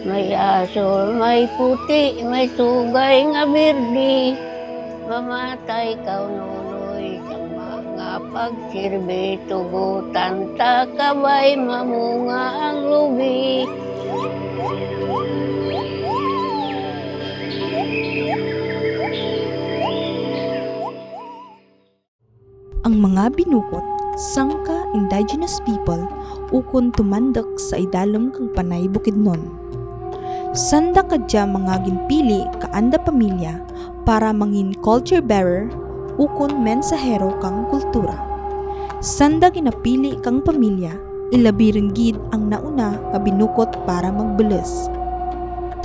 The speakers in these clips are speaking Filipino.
May aso, may puti, may tugay nga birdi. Mamatay kaununoy sa mga pagsirbi. Tugutan ta kabay mamunga ang lubi. Ang mga binukot, sangka indigenous people, ukon tumandak sa idalom kang panay Bukidnon. Sanda kadya mga ginpili kaanda pamilya para mangin culture bearer, ukon mensahero kang kultura. Sanda ginapili kang pamilya, ilabi ringgid ang nauna nga binukot para magbeles.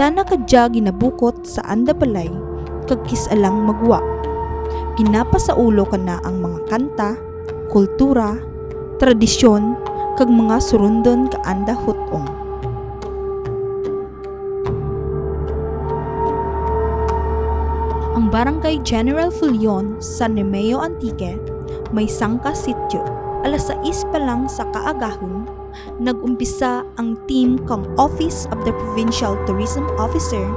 Tana kadya ginabukot sa anda balay, kagkisalang magwa. Ginapa sa ulo ka na ang mga kanta, kultura, tradisyon, kag mga surundon kaanda hutong. Ang Barangay General Fulion, San Remeo Antique, may sangka sityo. Alas 6 pa lang sa kaagahon, nag-umpisa ang team kang Office of the Provincial Tourism Officer,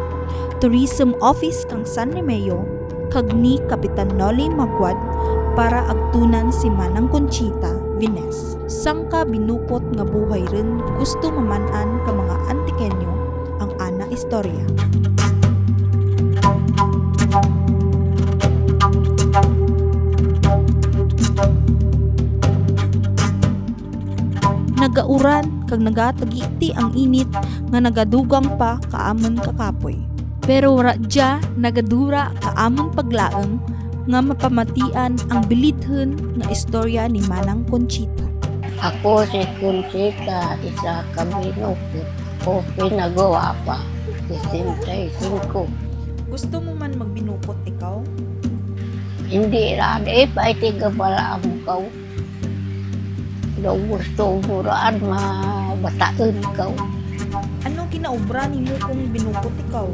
Tourism Office kang San Remeo, kag ni Kapitan Noli Magwad para agtunan si Manang Conchita Vines. Sangka binukot nga buhay rin gusto mamanan ka mga Antikenyo ang ana istorya. Nagauran kag nagatagiti ang init nga nagadugang pa kaamon kakapoy. Pero wala dya nagadura kaamon paglaeng nga mapamatian ang bilidhen nga istorya ni Manang Conchita. Ako si Conchita, isa ka binukot. O pinagawa pa. 65. Gusto mo man magbinukot ikaw? Hindi ra pa itigabala ang kau. Daw gusto muraan mabataan ikaw. Anong kinaobra ni mo kung binukot ikaw?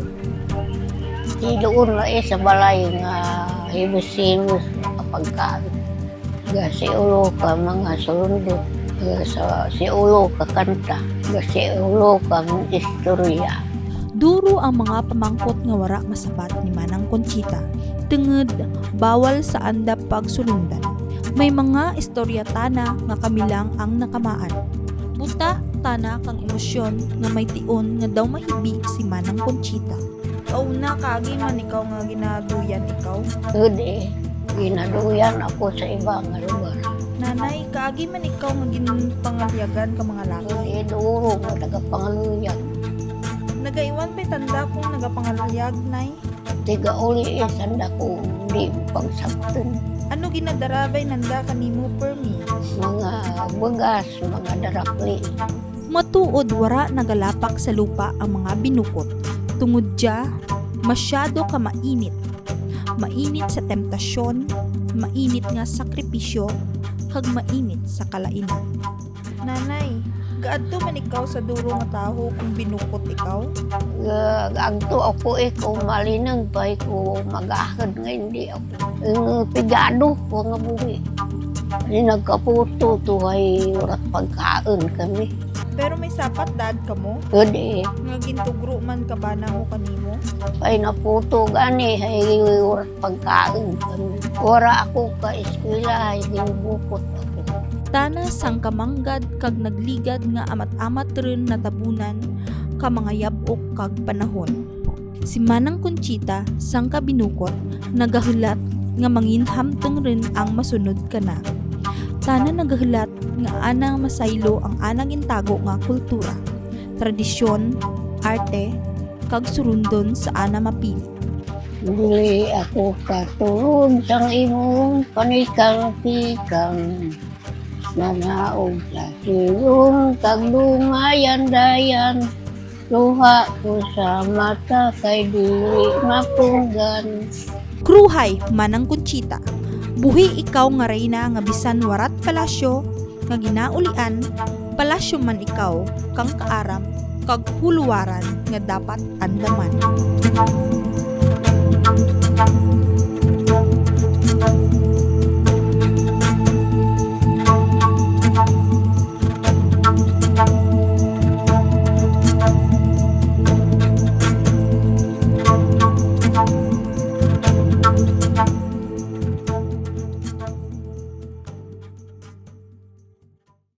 Di doon na sa balay nga himus-himus kapagkaan. Si ulo ka mga surundot. Si ulo ka kanta. Si ulo ka istorya. Duro ang mga pamangkot nga wara masabat ni Manang Conchita. Tenged bawal sa anda pagsulundan. May mga istorya tana nga kamilang ang nakamaan. Buta tana kang emosyon nga may tion nga daw mahibi si Manang Conchita. Kauna kaagi man ikaw nga ginaduyan ikaw. Hindi, ginaduyan ako sa ibang lugar. Nanay, kaagi man ikaw nga ginpangalyagan ka mga laki. Hindi, duro mo nagapangaluyan. Nagaiwan pa'y tanda kung nagapangalyag, nay. Tiga uli sanda ko hindi pagsabtan. Ano ginadarabay nanda kanimo permi? Mga bugas, mga darakli. Matuod wara nagalapak sa lupa ang mga binukot. Tungod dya, masyado ka mainit. Mainit sa temptasyon, mainit nga sakripisyo, kag mainit sa kalainan. Nanay, gaadto man ikaw sa duro nga taho kung binukot ikaw? Agto ako kung malinang pa ko mag-ahad nga hindi ako. Pigado ko nga buhi. Nagkaputo to ay urat pagkaon kami. Pero may sapat dad ka mo? Hindi. Nga gintugro man ka ba na mo kanimo? Ay naputo gani ay urat pagkaon kami. Ora ako ka eskwela ay ginubukot ako. Tana sang kamanggad kag nagligad nga amat-amat rin natabunan ka mga yabok kag panahon. Si Manang Conchita sang kabinukot nagahulat nga manginhamteng rin ang masunod kana. Tana nagahulat nga anang masaylo ang anang intago nga kultura, tradisyon, arte, kag surundon sa ana mapili. Dili ako katulog sang imong panikang-tikang. Nanaog sa silong kag lumayan-dayan. Luha ko sa mata kay dili mapunggan. Kruhay, Manang Conchita. Buhi ikaw nga reyna nga bisan warat palasyo, nga ginaulian, palasyo man ikaw, kang kaaram, kag huluwaran nga dapat andaman.